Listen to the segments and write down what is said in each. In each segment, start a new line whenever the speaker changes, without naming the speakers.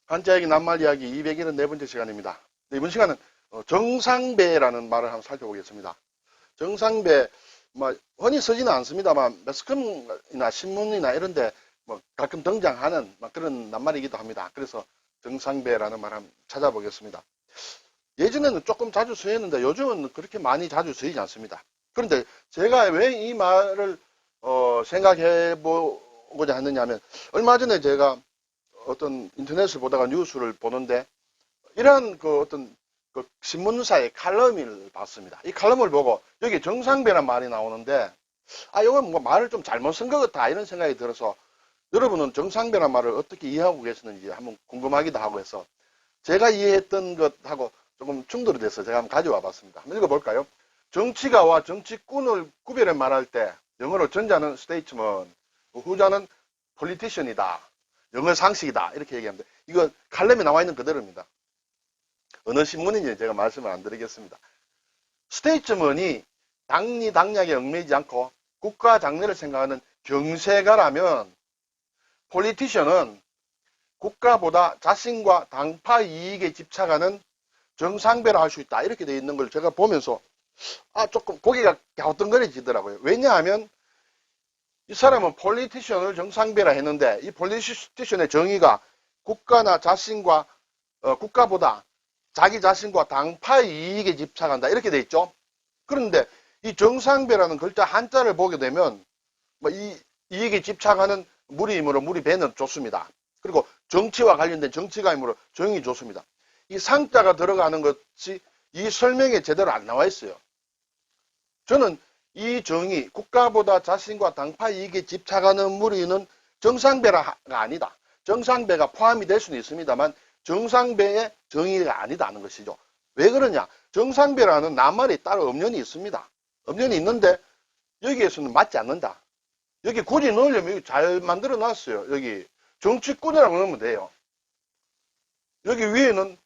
한자이야기 낱말 이야기 274번째 시간입니다. 이번 시간은 정상배라는 말을 한번 살펴보겠습니다. 정상배, 흔히 쓰지는 않습니다만 매스컴이나 신문이나 이런데 가끔 등장하는 그런 낱말이기도 합니다. 그래서 정상배라는 말을 한번 찾아보겠습니다. 예전에는 조금 자주 쓰였는데 요즘은 그렇게 많이 자주 쓰이지 않습니다. 그런데 제가 왜 이 말을 생각해 보고자 했느냐 하면, 얼마 전에 제가 어떤 인터넷을 보다가 뉴스를 보는데 이러한 어떤 신문사의 칼럼을 봤습니다. 이 칼럼을 보고 여기 정상배란 말이 나오는데, 이건 말을 좀 잘못 쓴 것 같다 이런 생각이 들어서, 여러분은 정상배란 말을 어떻게 이해하고 계시는지 한번 궁금하기도 하고 해서 제가 이해했던 것하고 조금 충돌이 돼서 제가 한번 가져와 봤습니다. 한번 읽어볼까요? 정치가와 정치꾼을 구별해 말할 때 영어로 전자는 statesman, 후자는 politician이다, 영어 상식이다 이렇게 얘기합니다. 이거 칼럼에 나와 있는 그대로입니다. 어느 신문인지 제가 말씀을 안 드리겠습니다. 스테이트먼이 당리 당략에 얽매이지 않고 국가 장래를 생각하는 경세가라면, 폴리티션은 국가보다 자신과 당파 이익에 집착하는 정상배라 할 수 있다 이렇게 되어 있는 걸 제가 보면서 조금 고개가 갸우뚱거려지더라고요. 왜냐하면 이 사람은 폴리티션을 정상배라 했는데, 이 폴리티션의 정의가 국가나 자신과 국가보다 자기 자신과 당파의 이익에 집착한다 이렇게 돼 있죠. 그런데 이 정상배라는 글자 한자를 보게 되면 이 이익에 집착하는 무리이므로 무리배는 좋습니다. 그리고 정치와 관련된 정치가이므로 정이 좋습니다. 이 상자가 들어가는 것이 이 설명에 제대로 안 나와 있어요. 저는 이 정의, 국가보다 자신과 당파 이익에 집착하는 무리는 정상배가 아니다. 정상배가 포함이 될 수는 있습니다만 정상배의 정의가 아니다는 것이죠. 왜 그러냐? 정상배라는 낱말이 따로 엄연히 있습니다. 엄연히 있는데 여기에서는 맞지 않는다. 여기 굳이 넣으려면 잘 만들어 놨어요. 여기 정치꾼이라고 넣으면 돼요. 여기 위에는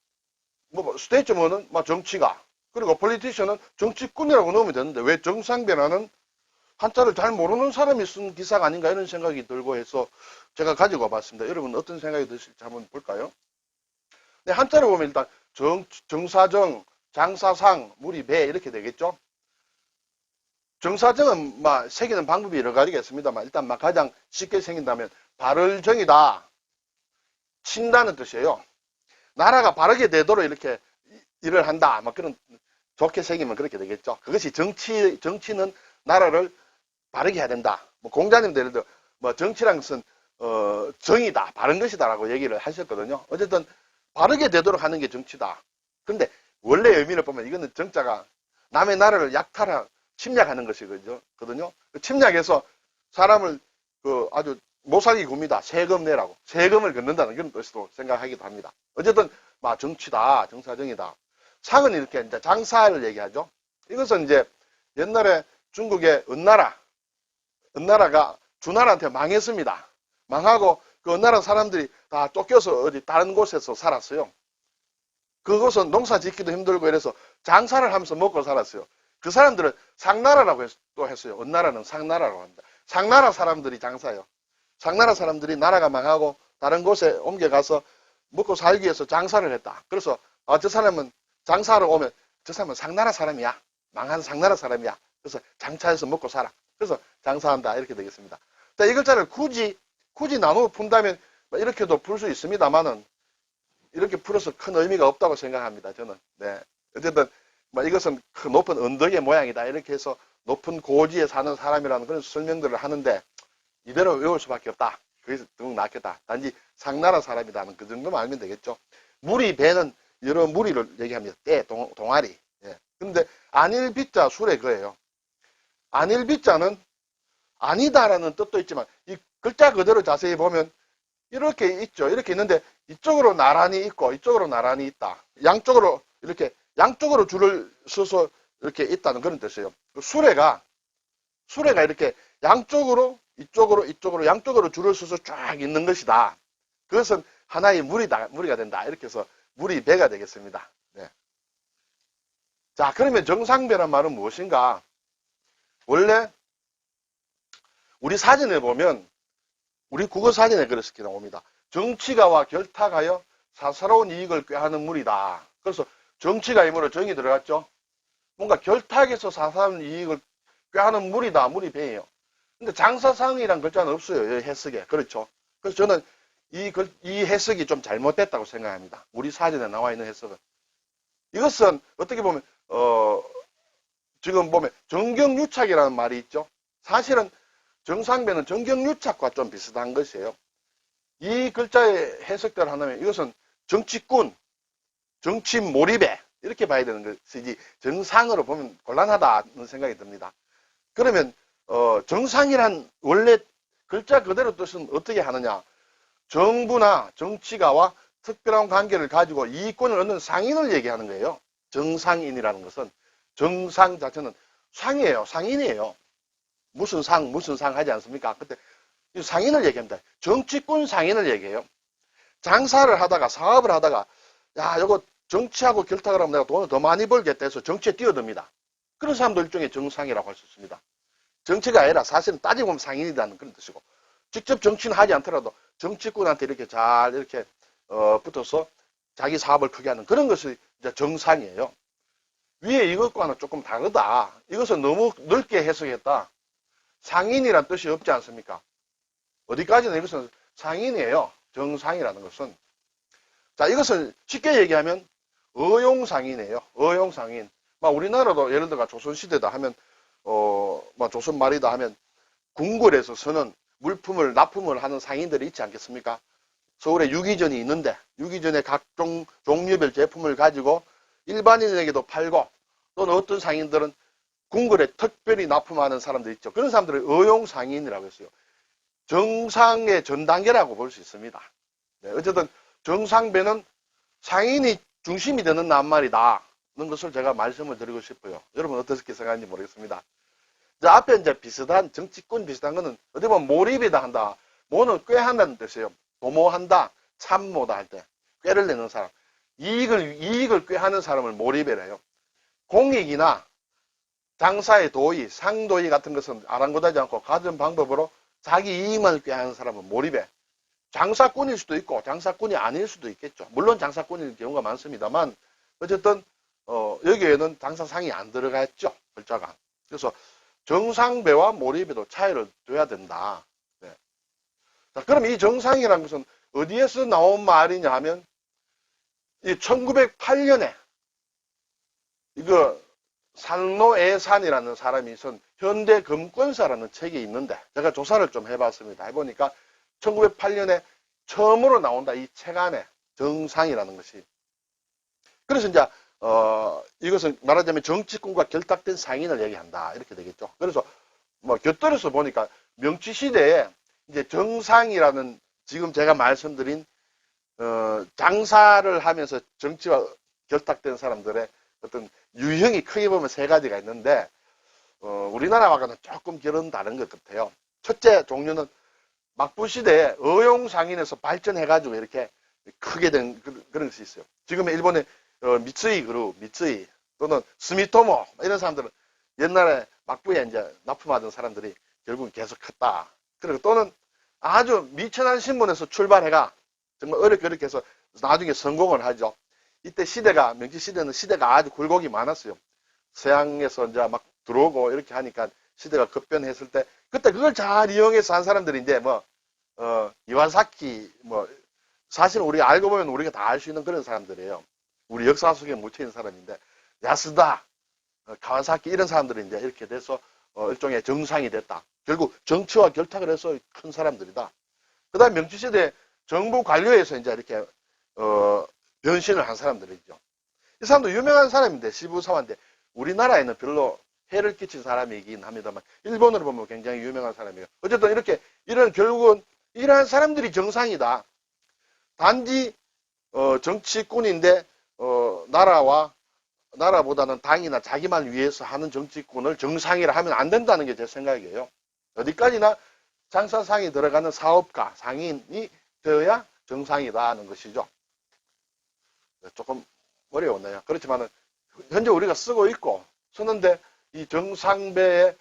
스테이트먼은 정치가, 그리고 폴리티션은 정치꾼이라고 넣으면 되는데 왜 정상배라는 한자를 잘 모르는 사람이 쓴 기사가 아닌가 이런 생각이 들고 해서 제가 가지고 와봤습니다. 여러분 어떤 생각이 드실지 한번 볼까요? 네, 한자를 보면 일단 정사정, 장사상, 무리배 이렇게 되겠죠. 정사정은 새기는 방법이 여러 가지겠습니다만 일단 가장 쉽게 생긴다면 바를 정이다, 친다는 뜻이에요. 나라가 바르게 되도록 이렇게 일을 한다, 그런 좋게 새기면 그렇게 되겠죠. 그것이 정치는 나라를 바르게 해야 된다. 공자님도 예를 들어 정치란 것은 정의다, 바른 것이다라고 얘기를 하셨거든요. 어쨌든 바르게 되도록 하는 게 정치다. 근데 원래 의미를 보면 이거는 정자가 남의 나라를 침략하는 것이거든요. 침략해서 사람을 아주 못살게 굽니다. 세금 내라고. 세금을 걷는다는 그런 뜻으로 생각하기도 합니다. 어쨌든 정치다, 정사정이다. 상은 이렇게 이제 장사를 얘기하죠. 이것은 이제 옛날에 중국의 은나라가 주나라한테 망했습니다. 망하고 그 은나라 사람들이 다 쫓겨서 어디 다른 곳에서 살았어요. 그곳은 농사 짓기도 힘들고 이래서 장사를 하면서 먹고 살았어요. 그 사람들은 상나라라고 또 했어요. 은나라는 상나라라고 합니다. 상나라 사람들이 장사예요. 상나라 사람들이 나라가 망하고 다른 곳에 옮겨가서 먹고 살기 위해서 장사를 했다. 그래서 저 사람은 장사하러 오면 저 사람은 상나라 사람이야. 망한 상나라 사람이야. 그래서 장차해서 먹고 살아. 그래서 장사한다 이렇게 되겠습니다. 자, 이 글자를 굳이 나누어 푼다면 이렇게도 풀 수 있습니다만은 이렇게 풀어서 큰 의미가 없다고 생각합니다. 저는. 네. 어쨌든 이것은 높은 언덕의 모양이다 이렇게 해서 높은 고지에 사는 사람이라는 그런 설명들을 하는데 이대로 외울 수밖에 없다. 그래서 더욱 낫겠다. 단지 상나라 사람이다는 그 정도만 알면 되겠죠. 무리, 배는 여러 무리를 얘기합니다. 때, 동아리. 예. 근데 안일비자 술의 거예요. 안일비자는 아니다라는 뜻도 있지만 이 글자 그대로 자세히 보면 이렇게 있죠. 이렇게 있는데 이쪽으로 나란히 있고 이쪽으로 나란히 있다. 양쪽으로 줄을 서서 이렇게 있다는 그런 뜻이에요. 수레가 이렇게 양쪽으로 이쪽으로 양쪽으로 줄을 서서 쫙 있는 것이다. 그것은 하나의 무리가 된다. 이렇게 해서 무리배가 되겠습니다. 네. 자, 그러면 정상배란 말은 무엇인가? 원래 우리 사전에 보면, 우리 국어 사전에 그렇게 나옵니다. 정치가와 결탁하여 사사로운 이익을 꾀하는 무리다. 그래서 정치가 이므로 정이 들어갔죠. 뭔가 결탁해서 사사로운 이익을 꾀하는 무리다. 무리배예요. 근데 장사상이란 글자는 없어요. 여기 해석에. 그렇죠. 그래서 저는 이 해석이 좀 잘못됐다고 생각합니다. 우리 사전에 나와 있는 해석은. 이것은 어떻게 보면 지금 보면 정경유착이라는 말이 있죠. 사실은 정상배는 정경유착과 좀 비슷한 것이에요. 이 글자의 해석대로 한다면 이것은 정치꾼, 정치 몰입에 이렇게 봐야 되는 것이지 정상으로 보면 곤란하다는 생각이 듭니다. 그러면 정상이란 원래 글자 그대로 뜻은 어떻게 하느냐. 정부나 정치가와 특별한 관계를 가지고 이익권을 얻는 상인을 얘기하는 거예요. 정상인이라는 것은 정상 자체는 상이에요. 상인이에요. 무슨 상 하지 않습니까? 그때 상인을 얘기합니다. 정치꾼 상인을 얘기해요. 장사를 하다가 사업을 하다가 야 이거 정치하고 결탁을 하면 내가 돈을 더 많이 벌겠다 해서 정치에 뛰어듭니다. 그런 사람도 일종의 정상이라고 할 수 있습니다. 정치가 아니라 사실은 따지고 보면 상인이라는 그런 뜻이고 직접 정치는 하지 않더라도 정치꾼한테 이렇게 잘 이렇게 붙어서 자기 사업을 크게 하는 그런 것이 이제 정상이에요. 위에 이것과는 조금 다르다. 이것은 너무 넓게 해석했다. 상인이란 뜻이 없지 않습니까? 어디까지나 이것은 상인이에요. 정상이라는 것은. 자, 이것을 쉽게 얘기하면 어용상인이에요. 어용상인. 우리나라도 예를 들어 조선시대다 하면 조선 말이다 하면 궁궐에서 서는 물품을 납품을 하는 상인들이 있지 않겠습니까? 서울에 유기전이 있는데 유기전의 각종 종류별 제품을 가지고 일반인에게도 팔고 또는 어떤 상인들은 궁궐에 특별히 납품하는 사람들 있죠. 그런 사람들을 어용상인이라고 했어요. 정상의 전 단계라고 볼 수 있습니다. 네, 어쨌든 정상배는 상인이 중심이 되는 낱말이다. 는 것을 제가 말씀을 드리고 싶어요. 여러분 어떻게 생각하는지 모르겠습니다. 자, 앞에 이제 비슷한 정치꾼 비슷한 거는 어디 보면 몰입이다 한다. 모는 꾀한다는 뜻이에요. 도모한다, 참모다 할 때 꾀를 내는 사람. 이익을 꾀하는 사람을 몰입이라 해요. 공익이나 장사의 도의, 상도의 같은 것은 아랑곳하지 않고 가진 방법으로 자기 이익만 꾀하는 사람은 몰입해. 장사꾼일 수도 있고 장사꾼이 아닐 수도 있겠죠. 물론 장사꾼일 경우가 많습니다만 어쨌든 여기에는 장사상이 안 들어갔죠. 글자가. 그래서 정상배와 몰입에도 차이를 둬야 된다. 네. 자, 그럼 이 정상이라는 것은 어디에서 나온 말이냐 하면 이 1908년에 이거 산로애산이라는 사람이 쓴 현대금권사라는 책이 있는데 제가 조사를 좀 해봤습니다. 해보니까 1908년에 처음으로 나온다. 이 책 안에 정상이라는 것이. 그래서 이제 이것은 말하자면 정치꾼과 결탁된 상인을 얘기한다. 이렇게 되겠죠. 그래서 곁들여서 보니까 명치시대에 이제 정상이라는 지금 제가 말씀드린 장사를 하면서 정치와 결탁된 사람들의 어떤 유형이 크게 보면 세 가지가 있는데 우리나라와는 조금 결은 다른 것 같아요. 첫째 종류는 막부시대에 어용상인에서 발전해가지고 이렇게 크게 된 그런 것이 있어요. 지금 일본의 미츠이 그룹, 미츠이 또는 스미토모 이런 사람들은 옛날에 막부에 이제 납품하던 사람들이 결국은 계속 컸다. 그리고 또는 아주 미천한 신분에서 출발해가 정말 어렵게 해서 나중에 성공을 하죠. 이때 시대가 명치시대는 시대가 아주 굴곡이 많았어요. 서양에서 이제 막 들어오고 이렇게 하니까 시대가 급변했을 때 그때 그걸 잘 이용해서 한 사람들이 이제 이와사키 사실 우리가 알고 보면 우리가 다 알 수 있는 그런 사람들이에요. 우리 역사 속에 묻혀있는 사람인데 야스다, 카와사키 이런 사람들이 이제 이렇게 돼서 일종의 정상이 됐다. 결국 정치와 결탁을 해서 큰 사람들이다. 그 다음 명치시대 정부 관료에서 이제 이렇게 변신을 한 사람들이죠. 이 사람도 유명한 사람인데 시부사와인데 우리나라에는 별로 해를 끼친 사람이긴 합니다만 일본으로 보면 굉장히 유명한 사람이에요. 어쨌든 이런 결국은 이러한 사람들이 정상이다. 단지 정치꾼인데 나라보다는 당이나 자기만 위해서 하는 정치꾼을 정상이라 하면 안 된다는 게 제 생각이에요. 어디까지나 장사상이 들어가는 사업가, 상인이 되어야 정상이다는 것이죠. 조금 어려웠네요. 그렇지만은 현재 우리가 쓰고 있고 쓰는데 이 정상배에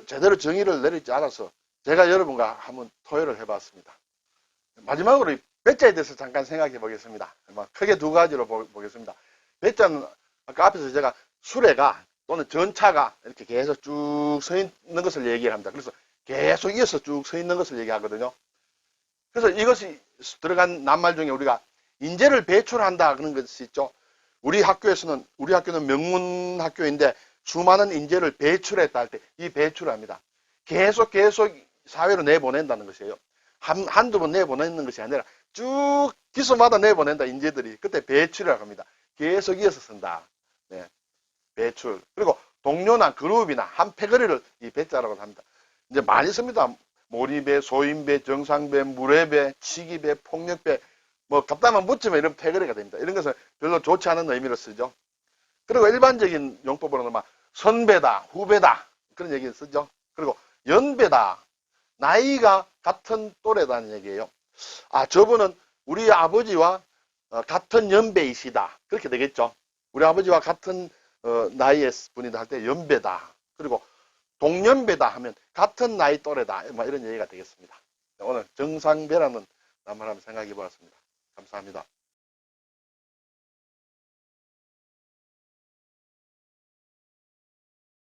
제대로 정의를 내리지 않아서 제가 여러분과 한번 토의를 해봤습니다. 마지막으로 배자에 대해서 잠깐 생각해 보겠습니다. 크게 두 가지로 보겠습니다. 배자는 아까 앞에서 제가 수레가 또는 전차가 이렇게 계속 쭉 서 있는 것을 얘기합니다. 그래서 계속 이어서 쭉 서 있는 것을 얘기하거든요. 그래서 이것이 들어간 낱말 중에 우리가 인재를 배출한다 그런 것이 있죠. 우리 학교는 명문 학교인데 수많은 인재를 배출했다 할 때 이 배출을 합니다. 계속 사회로 내보낸다는 것이에요. 한두 번 내보내는 것이 아니라 쭉 기수마다 내보낸다 인재들이. 그때 배출이라고 합니다. 계속 이어서 쓴다. 네. 배출. 그리고 동료나 그룹이나 한 패거리를 이 배자라고 합니다. 이제 많이 씁니다. 몰입배, 소인배, 정상배, 물회배, 치기배, 폭력배, 뭐 갖다만 붙이면 이런 패거리가 됩니다. 이런 것은 별로 좋지 않은 의미로 쓰죠. 그리고 일반적인 용법으로는 막 선배다, 후배다 그런 얘기를 쓰죠. 그리고 연배다, 나이가 같은 또래다는 얘기예요. 아, 저분은 우리 아버지와 같은 연배이시다 그렇게 되겠죠. 우리 아버지와 같은 나이의 분이다 할 때 연배다. 그리고 동년배다 하면 같은 나이 또래다. 뭐 이런 얘기가 되겠습니다. 오늘 정상배라는 말 한번 생각해 보았습니다. 감사합니다.